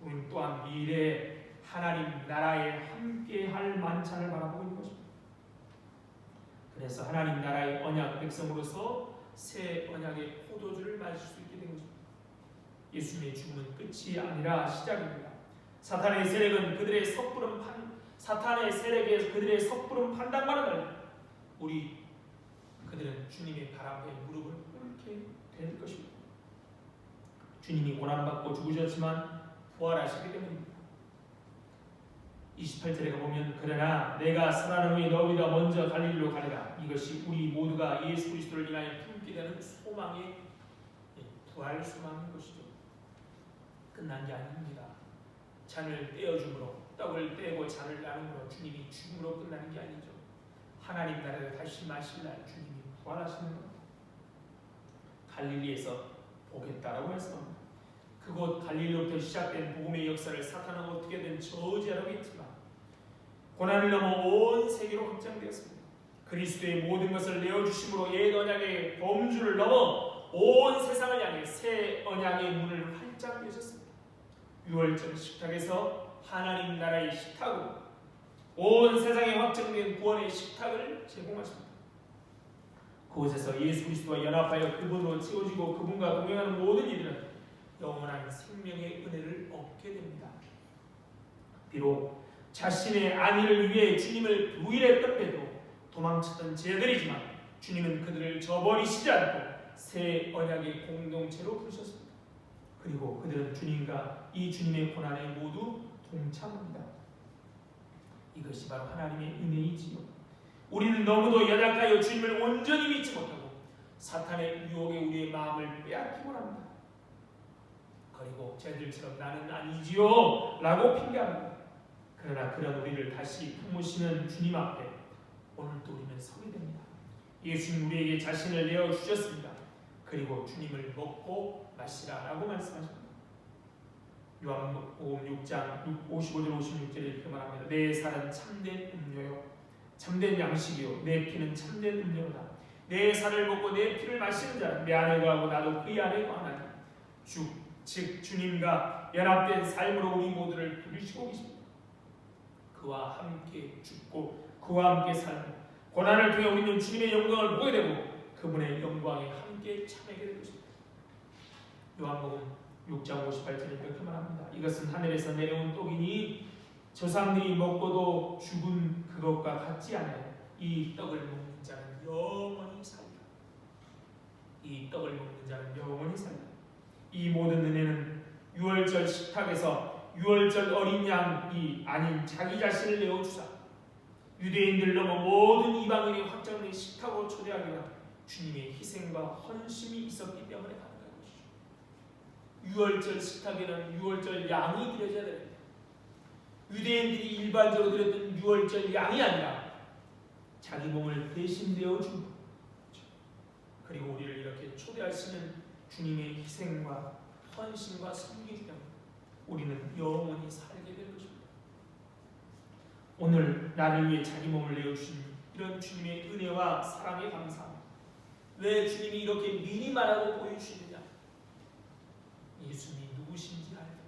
우리는 또한 미래 하나님 나라에 함께할 만찬을 바라보고 있는 것입니다. 그래서 하나님 나라의 언약 백성으로서 새 언약의 포도주를 마실 수 있게 된 것입니다. 예수님의 죽음은 끝이 아니라 시작입니다. 사탄의 세력에 그들의 판단과는 달리 그들은 주님의 발 앞에 무릎을 꿇게 될 것입니다. 주님이 고난받고 죽으셨지만 부활하시기 때문입니다. 28절에 보면 그러나 내가 살아난 후에 너희가 먼저 갈릴리로 가리라. 이것이 우리 모두가 예수 그리스도를 인하여 품게 되는 소망의 부활 소망인 것이죠. 끝난 게 아닙니다. 잔을 떼어줌으로 떡을 떼고 잔을 나눔으로 주님이 죽음으로 끝나는 게 아니죠. 하나님 나라를 다시 마실 날 주님이 부활하시는 겁니다. 갈릴리에서 보겠다라고 말씀합니다. 그곳 갈릴리로부터 시작된 복음의 역사를 사탄은 어떻게든 저지하려고 했지만 고난을 넘어 온 세계로 확장되었습니다. 그리스도의 모든 것을 내어주심으로 옛 언약의 범주를 넘어 온 세상을 향해 새 언약의 문을 활짝 여셨습니다. 유월절 식탁에서 하나님 나라의 식탁으로 온 세상에 확정된 구원의 식탁을 제공하십니다. 그곳에서 예수 그리스도와 연합하여 그분으로 채워지고 그분과 동행하는 모든 이들은 영원한 생명의 은혜를 얻게 됩니다. 비록 자신의 안위를 위해 주님을 부인했던 때도 도망쳤던 제자들이지만 주님은 그들을 저버리시지 않고 새 언약의 공동체로 부르셨습니다. 그리고 그들은 주님과 이 주님의 고난에 모두 동참합니다. 이것이 바로 하나님의 은혜이지요. 우리는 너무도 연약하여 주님을 온전히 믿지 못하고 사탄의 유혹에 우리의 마음을 빼앗기곤 합니다. 그리고 쟤들처럼 나는 아니지요 라고 핑계합니다. 그러나 그런 우리를 다시 품으시는 주님 앞에 오늘도 우리는 서게 됩니다. 예수님 우리에게 자신을 내어주셨습니다. 그리고 주님을 먹고 마시라 라고 말씀하십니다. 요한복음 6장 55절 56절에 이렇게 말합니다. 내 살은 참된 음료요 참된 양식이요 내 피는 참된 음료다. 내 살을 먹고 내 피를 마시는 자는 내 안에 거하고 나도 그의 안에 거하나니 즉 주님과 연합된 삶으로 우리 모두를 부르시고 계십니다. 그와 함께 죽고 그와 함께 살고 고난을 통해 우리는 주님의 영광을 보게 되고 그분의 영광에 함께 참여하게 될 것입니다. 요한복음 6장 58절에 이렇게 말합니다. 이것은 하늘에서 내려온 떡이니 조상들이 먹고도 죽은 그것과 같지 않아요. 이 떡을 먹는 자는 영원히 살리라. 이 떡을 먹는 자는 영원히 살리라. 이 모든 은혜는 유월절 식탁에서 유월절 어린 양이 아닌 자기 자신을 내어주사 유대인들 넘어 모든 이방인이 확장된 식탁으로 초대하기 위한 주님의 희생과 헌심이 있었기 때문에 가능한 것이죠. 유월절 식탁에는 유월절 양이 드려져야 됩니다. 유대인들이 일반적으로 드렸던 유월절 양이 아니라 자기 몸을 대신 내어준 것. 그리고 우리를 이렇게 초대하시는 주님의 희생과 헌신과 섬기기 때문에 우리는 영원히 살게 될 것입니다. 오늘 나를 위해 자기 몸을 내어주신 이런 주님의 은혜와 사랑에 감사합니다. 왜 주님이 이렇게 미리 말하고 보여주시느냐? 예수님이 누구신지 알고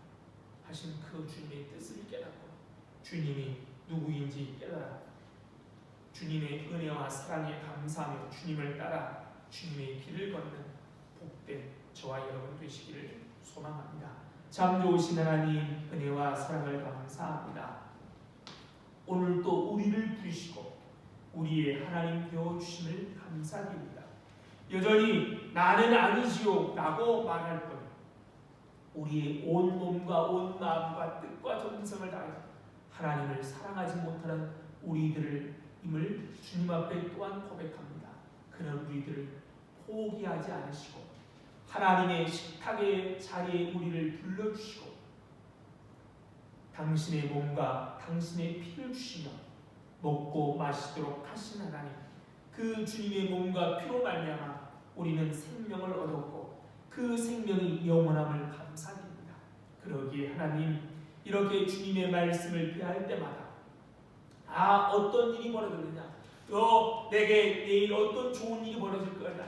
하신 그 주님의 뜻을 깨닫고 주님이 누구인지 깨달아 주님의 은혜와 사랑에 감사하며 주님을 따라 주님의 길을 걷는 복된 저와 여러분 되시기를 소망합니다. 참 좋으신 하나님 은혜와 사랑을 감사합니다. 오늘도 우리를 부르시고 우리의 하나님 되어주심을 감사드립니다. 여전히 나는 아니지요 라고 말할 뿐 우리의 온 몸과 온 마음과 뜻과 정성을 다해 하나님을 사랑하지 못하는 우리들을 임을 주님 앞에 또한 고백합니다. 그런 우리들을 포기하지 않으시고 하나님의 식탁의 자리에 우리를 불러주시고 당신의 몸과 당신의 피를 주시며 먹고 마시도록 하신 하나님, 그 주님의 몸과 피로 말미암아 우리는 생명을 얻었고 그 생명이 영원함을 감사드립니다. 그러기에 하나님 이렇게 주님의 말씀을 대할 때마다 어떤 일이 벌어졌느냐, 내게 내일 어떤 좋은 일이 벌어질 거냐,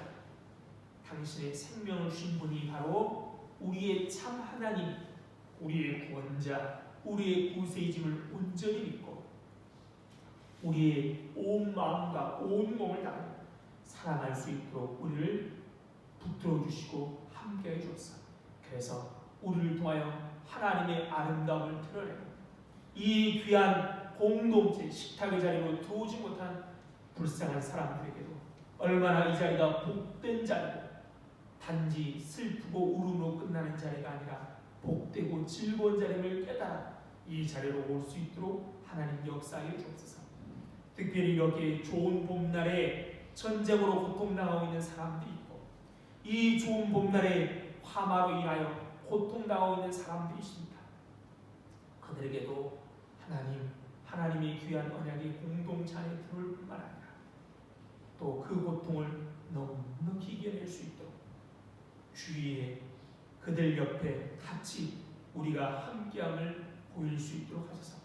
당신의 생명을 주신 분이 바로 우리의 참 하나님, 우리의 구원자, 우리의 구세주임을 온전히 믿고 우리의 온 마음과 온 몸을 다하여 사랑할 수 있도록 우리를 붙들어 주시고 함께해 주옵소서. 그래서 우리를 통하여 하나님의 아름다움을 드러내고 이 귀한 공동체 식탁의 자리로 들어오지 못한 불쌍한 사람들에게도 얼마나 이 자리가 복된 자리고 단지 슬프고 울음으로 끝나는 자리가 아니라 복되고 즐거운 자리를 깨달아 이 자리로 올 수 있도록 하나님 역사해 주옵소서. 특별히 이렇게 좋은 봄날에 전쟁으로 고통당하고 있는 사람들이 있고 이 좋은 봄날에 화마로 인하여 고통당하고 있는 사람들이 있습니다. 그들에게도 하나님의 귀한 언약이 공동체 안에 들어올 뿐만 아니라 또 그 고통을 넉넉히 이겨낼 수 있도록 주위에 그들 옆에 같이 우리가 함께함을 보일 수 있도록 하소서.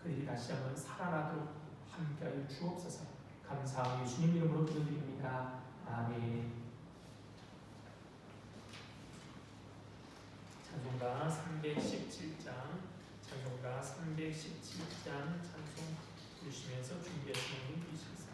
그들이 다시 한번 살아나도록 함께하여 주옵소서. 감사하며 예수님 이름으로 기도드립니다. 아멘. 찬송가 317장 찬송 부르시면서 준비하시는 분 계시겠습니다.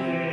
예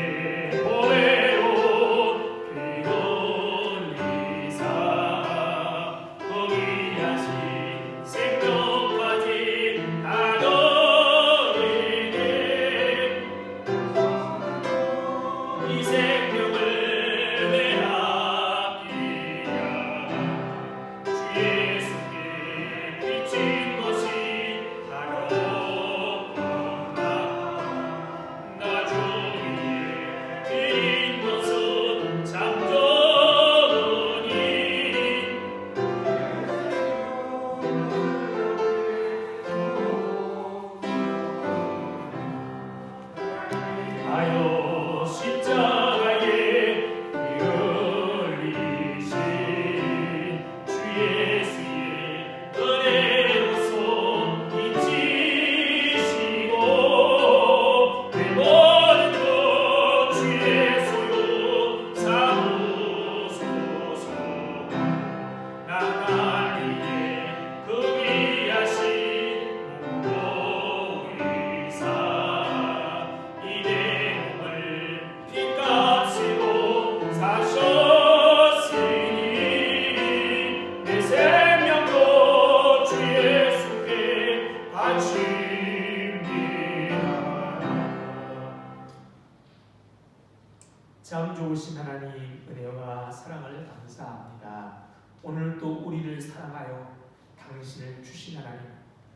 좋으신 하나님 은혜와 사랑을 감사합니다. 오늘 또 우리를 사랑하여 당신을 주신 하나님,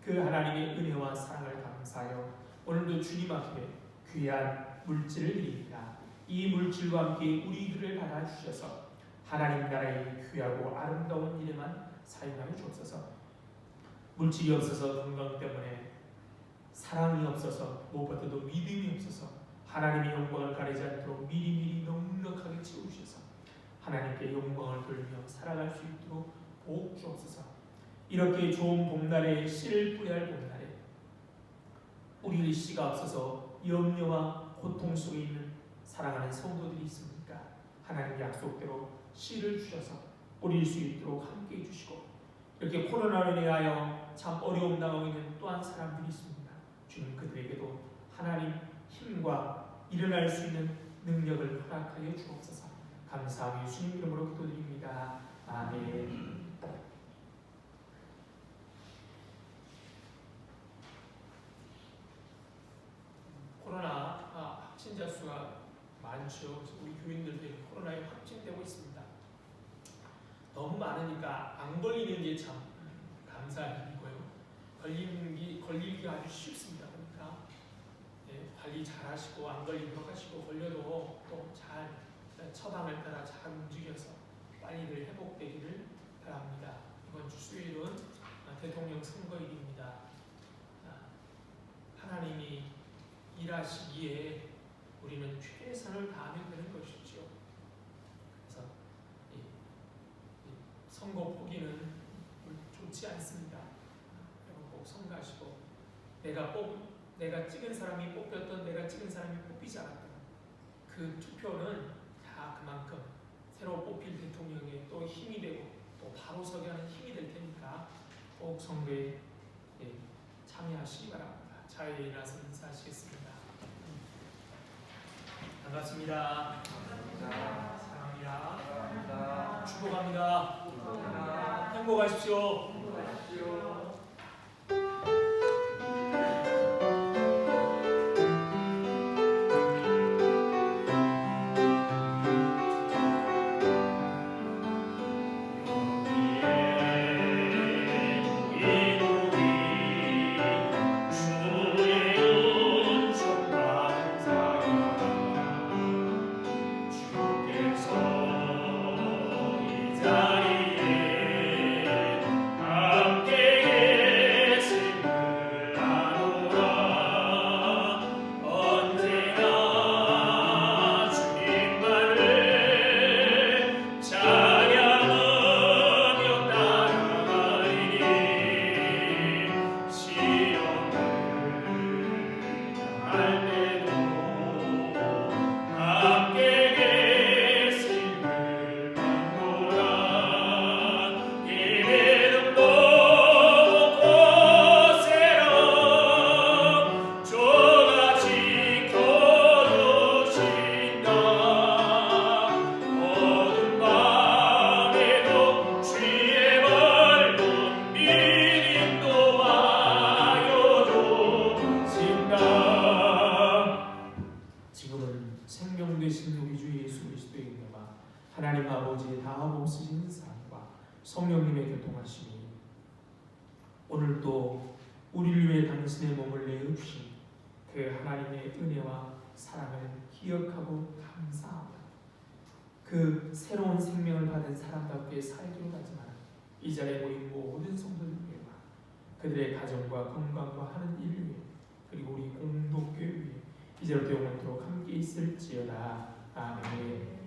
그 하나님의 은혜와 사랑을 감사하여 오늘도 주님 앞에 귀한 물질을 드립니다. 이 물질과 함께 우리들을 받아주셔서 하나님 나라의 귀하고 아름다운 일에만 사용하여 주옵소서. 물질이 없어서 건강 때문에, 사랑이 없어서, 무엇보다도 믿음이 없어서 하나님의 영광을 가리지 않도록 미리미리 넉넉하게 채우셔서 하나님께 영광을 돌리며 살아갈 수 있도록 복 주옵소서. 이렇게 좋은 봄날에 씨를 뿌려야 할 봄날에 우리의 씨가 없어서 염려와 고통 속에 있는 사랑하는 성도들이 있습니까? 하나님 약속대로 씨를 주셔서 뿌릴 수 있도록 함께해 주시고, 이렇게 코로나로 인하여 참 어려움 당하고 있는 또한 사람들이 있습니다. 주님 그들에게도 하나님 힘과 일어날 수 있는 능력을 허락하여 주옵소서. 감사하며 예수님 이름으로 기도드립니다. 아멘. 코로나 확진자 수가 많죠. 우리 교인들도 코로나에 확진되고 있습니다. 너무 많으니까 안 걸리는 게 참 감사한 일이고요. 걸리기 아주 쉽습니다. 그러니까 관리 잘 하시고 안 걸리도록 하시고, 걸려도 또 잘 처방을 따라 잘 움직여서 빨리들 회복되기를 바랍니다. 이번 주 수요일은 대통령 선거일입니다. 하나님이 일하시기에 우리는 최선을 다하면 되는 것이죠. 그래서 선거 포기는 좋지 않습니다. 여러분 꼭 선거하시고, 내가 찍은 사람이 뽑혔던, 내가 찍은 사람이 뽑히지 않았던 그 투표는 다 그만큼 새로 뽑힐 대통령에 또 힘이 되고 또 바로 서게 하는 힘이 될 테니까 꼭 선거에 참여하시기 바랍니다. 자유에 일어나서 인사하시겠습니다. 반갑습니다. 사랑합니다. 축복합니다. 행복하십시오. 하나님 아버지의 다함 없으신 사랑과 성령님의 교통하심이 오늘도 우리를 위해 당신의 몸을 내어주신 그 하나님의 은혜와 사랑을 기억하고 감사하며 그 새로운 생명을 받은 사람답게 살기로 다짐하는 이 자리에 모인 모든 성도들 위해와 그들의 가정과 건강과 하는 일 위해 그리고 우리 공동교회 위해 이제부터 영원토록 함께 있을지어다. 아멘.